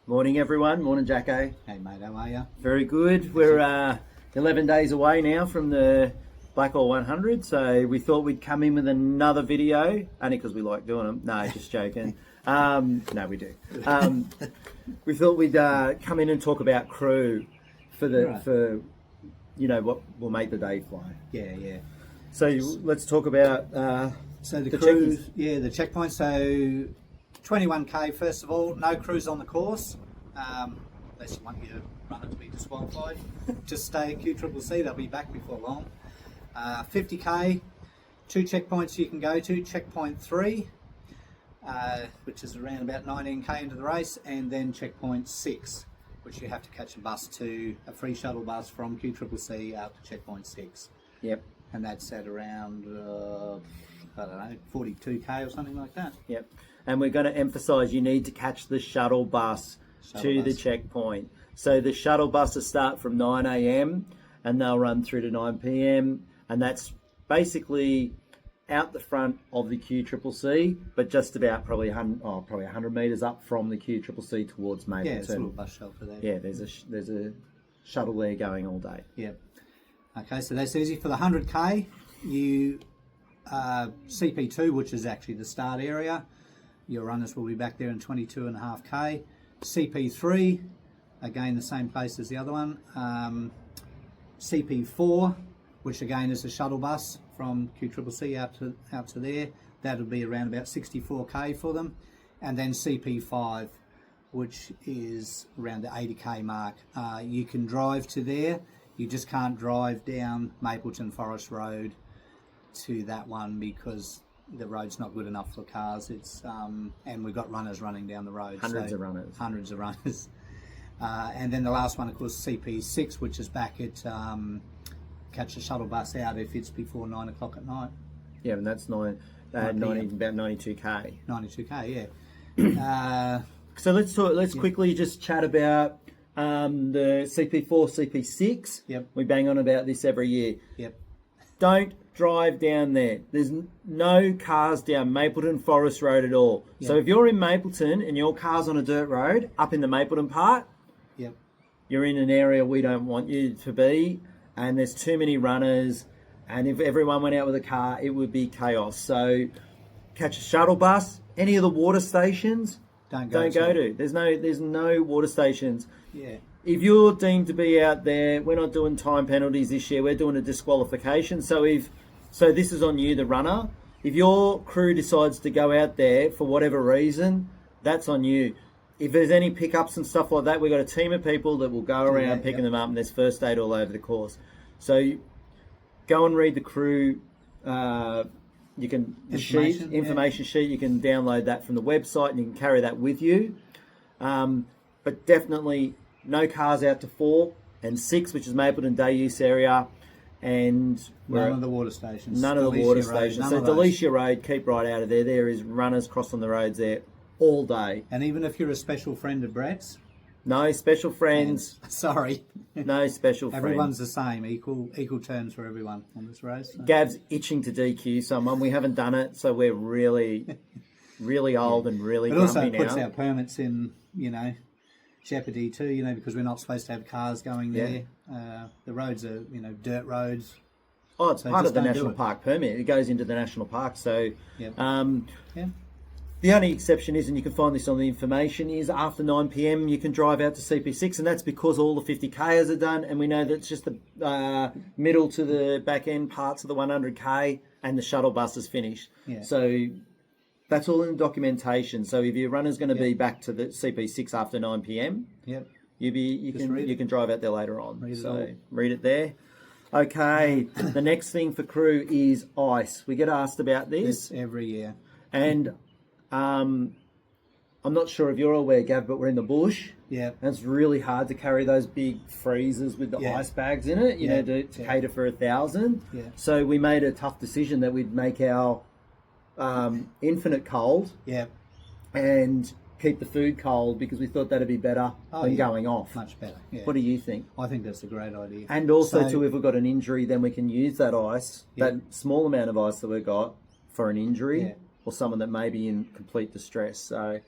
Morning, everyone. Morning, Jacko. Hey, mate, how are you? Very good. We're 11 days away now from the Blackall100, so we thought we'd come in with another video, only because we like doing them. No, just joking. No, we do. We thought we'd come in and talk about crew for what will make the day fly. Yeah. So let's talk about So the crew, the checkpoint. So 21k first of all. No crews on the course, unless you want your runner to be disqualified. Just stay at QCCC. They'll be back before long. 50k, 2 checkpoints you can go to. Checkpoint 3, which is around about 19k into the race, and then checkpoint 6, which you have to catch a bus to, a free shuttle bus from QCCC out to checkpoint 6. Yep. And that's at around, I don't know, 42k or something like that. Yep. And we're going to emphasise you need to catch the shuttle bus to the checkpoint. So the shuttle buses start from 9 a.m. and they'll run through to 9 p.m. And that's basically out the front of the QCCC, but just about probably 100 metres up from the QCCC towards Mapleton. Yeah, it's a little bus shelter there. Yeah, there's a shuttle there going all day. Yeah. Okay, so that's easy. For the 100k, you CP2, which is actually the start area. Your runners will be back there in 22.5k. CP3, again the same place as the other one. CP4, which again is a shuttle bus from QCCC out to there. That'll be around about 64k for them. And then CP5, which is around the 80k mark. You can drive to there. You just can't drive down Mapleton Forest Road to that one because the road's not good enough for cars. It's and we've got runners running down the road. Hundreds of runners. And then the last one, of course, CP6, which is back at catch a shuttle bus out if it's before 9 o'clock at night. Yeah, and that's about 92k. 92k, yeah. So let's quickly just chat about the CP4, CP6. Yep. We bang on about this every year. Yep. Don't drive down there. There's no cars down Mapleton Forest Road at all. Yep. So if you're in Mapleton and your car's on a dirt road up in the Mapleton part, Yep. you're in an area we don't want you to be, and there's too many runners, and if everyone went out with a car, it would be chaos. So catch a shuttle bus. Any of the water stations, don't go to. There's no water stations. Yeah. If you're deemed to be out there, we're not doing time penalties this year. We're doing a disqualification. So this is on you, the runner. If your crew decides to go out there for whatever reason, that's on you. If there's any pickups and stuff like that, we've got a team of people that will go around picking them up, and there's first aid all over the course. So go and read the crew. Information sheet. You can download that from the website, and you can carry that with you. But definitely no cars out to 4 and 6, which is Mapleton day use area, and none of the water stations. None of the water stations. So Delicia Road, keep right out of there. There is runners crossing the roads there all day. And even if you're a special friend of Brett's, no special friends. Sorry, no special friends. Everyone's the same. Equal terms for everyone on this race. So. Gav's itching to DQ someone. We haven't done it, so we're really old and really grumpy now. It also puts our permits in, jeopardy too, because we're not supposed to have cars going there. The roads are, dirt roads. Oh, it's part of the national park permit. It goes into the national park. So, the only exception is, and you can find this on the information, is after 9 p.m. you can drive out to CP6, and that's because all the 50kers are done, and we know that it's just the middle to the back end parts of the 100k, and the shuttle bus is finished. Yeah. So that's all in the documentation. So if your runner's going to be back to the CP6 after 9 p.m, you can drive out there later on. Read it there. Okay, the next thing for crew is ice. We get asked about this every year, and I'm not sure if you're aware, Gav, but we're in the bush. Yeah, Yeah. So we made a tough decision that we'd make our infinite cold. Yeah. And keep the food cold because we thought that'd be better than going off. Much better. Yeah. What do you think? I think that's a great idea. And also, too, if we've got an injury, then we can use that ice, that small amount of ice that we've got, for an injury or someone that may be in complete distress. So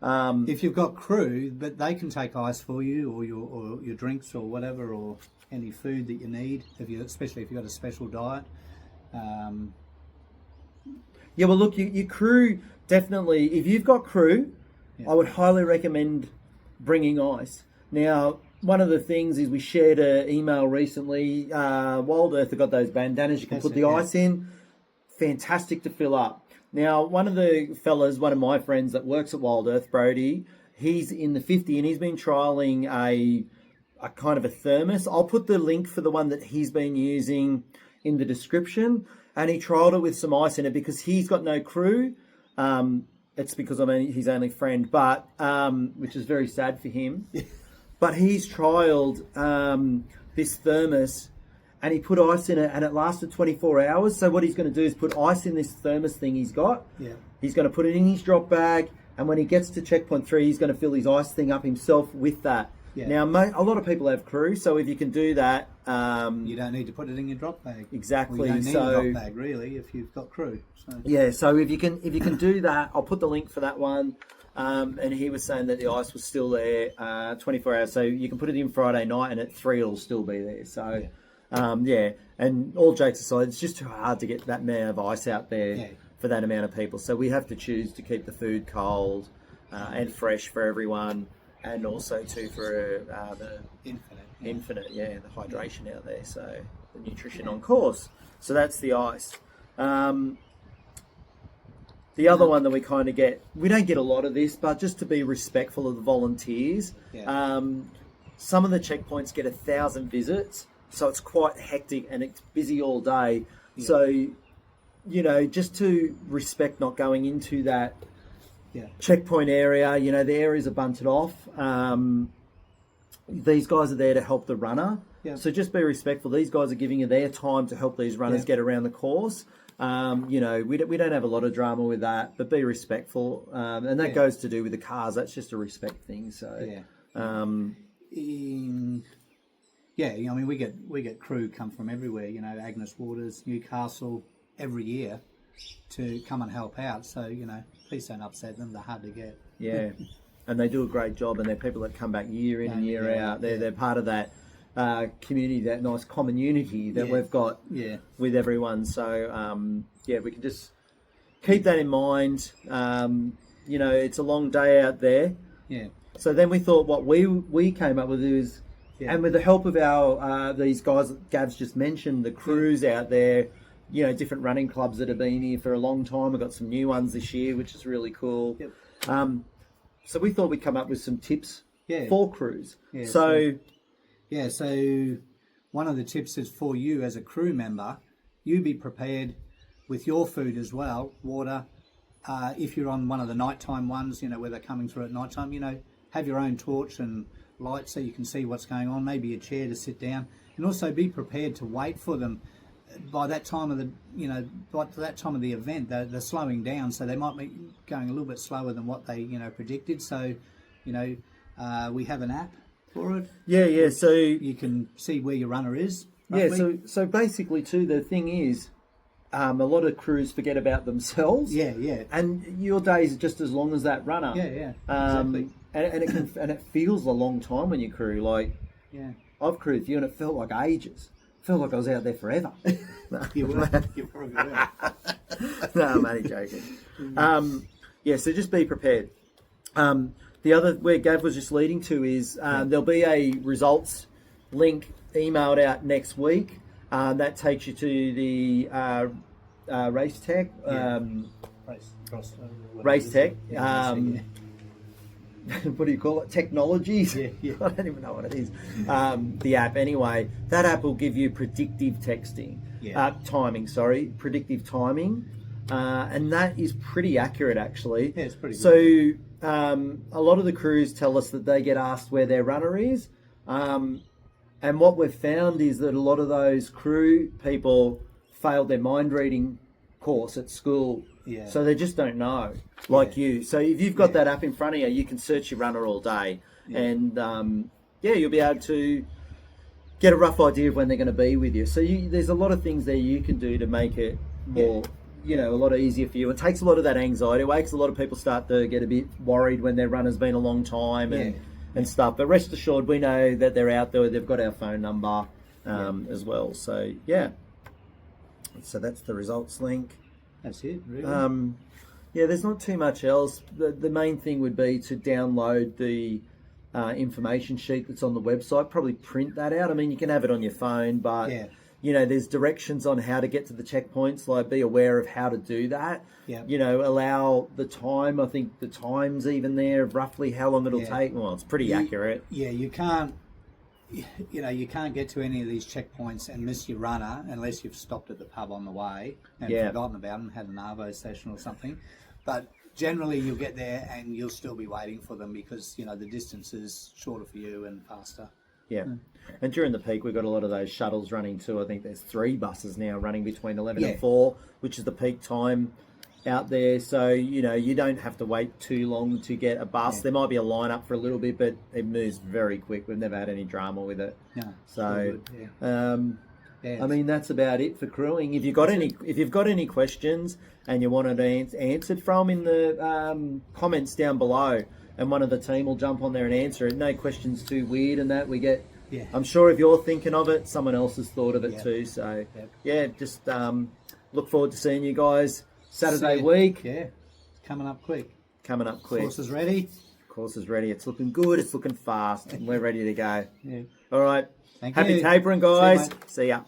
If you've got crew, but they can take ice for you, or your drinks or whatever, or any food that you need, especially if you've got a special diet. Yeah, well, look, your crew, definitely, if you've got crew, I would highly recommend bringing ice. Now, one of the things is we shared an email recently. WildEarth have got those bandanas you can put the ice in. Fantastic to fill up. Now, one of the fellas, one of my friends that works at WildEarth, Brody, he's in the 50 and he's been trialling a kind of a thermos. I'll put the link for the one that he's been using in the description. And he trialled it with some ice in it because he's got no crew. It's because I'm his only friend, but which is very sad for him. But he's trialled this thermos and he put ice in it and it lasted 24 hours. So what he's going to do is put ice in this thermos thing he's got. Yeah. He's going to put it in his drop bag. And when he gets to checkpoint 3, he's going to fill his ice thing up himself with that. Yeah. Now, a lot of people have crew, so if you can do that... you don't need to put it in your drop bag. Exactly. Well, you don't need a drop bag, really, if you've got crew. So. Yeah, so if you can do that, I'll put the link for that one. And he was saying that the ice was still there 24 hours, so you can put it in Friday night, and at 3 it'll still be there. So, and all jokes aside, it's just too hard to get that amount of ice out there for that amount of people. So we have to choose to keep the food cold and fresh for everyone. And also too for the infinite, the hydration out there. So the nutrition on course. So that's the ice. The other one that we kind of get, we don't get a lot of this, but just to be respectful of the volunteers. Some of the checkpoints get 1,000 visits, so it's quite hectic and it's busy all day. So, just to respect not going into that checkpoint area, the areas are bunted off. These guys are there to help the runner. So just be respectful. These guys are giving you their time to help these runners get around the course. We don't have a lot of drama with that, but be respectful. And that goes to do with the cars. That's just a respect thing. So we get crew come from everywhere. Agnes Waters, Newcastle, every year to come and help out. So please don't upset them. They're hard to get. Yeah, and they do a great job, and they're people that come back year in and year out. They're part of that community, that nice common unity that we've got with everyone. So we can just keep that in mind. It's a long day out there. Yeah. So then we thought what we came up with is, and with the help of our these guys that Gav's just mentioned, the crews out there. Different running clubs that have been here for a long time. We've got some new ones this year, which is really cool. So we thought we'd come up with some tips for crews. So one of the tips is for you as a crew member, you be prepared with your food as well, water. If you're on one of the nighttime ones, where they're coming through at nighttime, have your own torch and light so you can see what's going on, maybe a chair to sit down, and also be prepared to wait for them. By that time of the event, they're slowing down, so they might be going a little bit slower than what they predicted. So, we have an app for it. Yeah. So you can see where your runner is. Roughly. Yeah. So basically, too, the thing is, a lot of crews forget about themselves. Yeah. And your day is just as long as that runner. Yeah. Exactly. And it feels a long time when you crew. I've crewed with you, and it felt like ages. Felt like I was out there forever. You probably were. No, I'm only joking. So just be prepared. The other, where Gav was just leading to is there'll be a results link emailed out next week. That takes you to the race tech. Race tech. What do you call it? Technologies? Yeah. I don't even know what it is. The app, anyway. That app will give you predictive texting. Predictive timing. And that is pretty accurate, actually. Yeah, it's pretty good. So, a lot of the crews tell us that they get asked where their runner is. And what we've found is that a lot of those crew people failed their mind reading course at school. Yeah. So they just don't know, you. So if you've got that app in front of you, you can search your runner all day. Yeah. And, you'll be able to get a rough idea of when they're going to be with you. So there's a lot of things there you can do to make it more a lot easier for you. It takes a lot of that anxiety away because a lot of people start to get a bit worried when their run has been a long time and stuff. But rest assured, we know that they're out there. They've got our phone number as well. So, yeah. So that's the results link. That's it, really. There's not too much else. The main thing would be to download the information sheet that's on the website. Probably print that out. I mean, you can have it on your phone, but... Yeah. There's directions on how to get to the checkpoints, like be aware of how to do that. Yeah. Allow the time. I think the time's even there of roughly how long it'll take. Well, it's pretty accurate. Yeah, you can't get to any of these checkpoints and miss your runner unless you've stopped at the pub on the way and forgotten about them, had an arvo session or something. But generally you'll get there and you'll still be waiting for them because, the distance is shorter for you and faster. Yeah. And during the peak, we've got a lot of those shuttles running too. I think there's 3 buses now running between 11 and 4, which is the peak time out there. So, you don't have to wait too long to get a bus. Yeah. There might be a line up for a little bit, but it moves very quick. We've never had any drama with it. No. So, I mean, that's about it for crewing. If you've got any questions and you want it answered from in the comments down below, and one of the team will jump on there and answer it. No questions too weird and that we get. Yeah. I'm sure if you're thinking of it, someone else has thought of it too. So, just look forward to seeing you guys Saturday week. Yeah, coming up quick. Course is ready. It's looking good. It's looking fast. And we're ready to go. Yeah. All right. Thank Happy you. tapering, guys. See ya.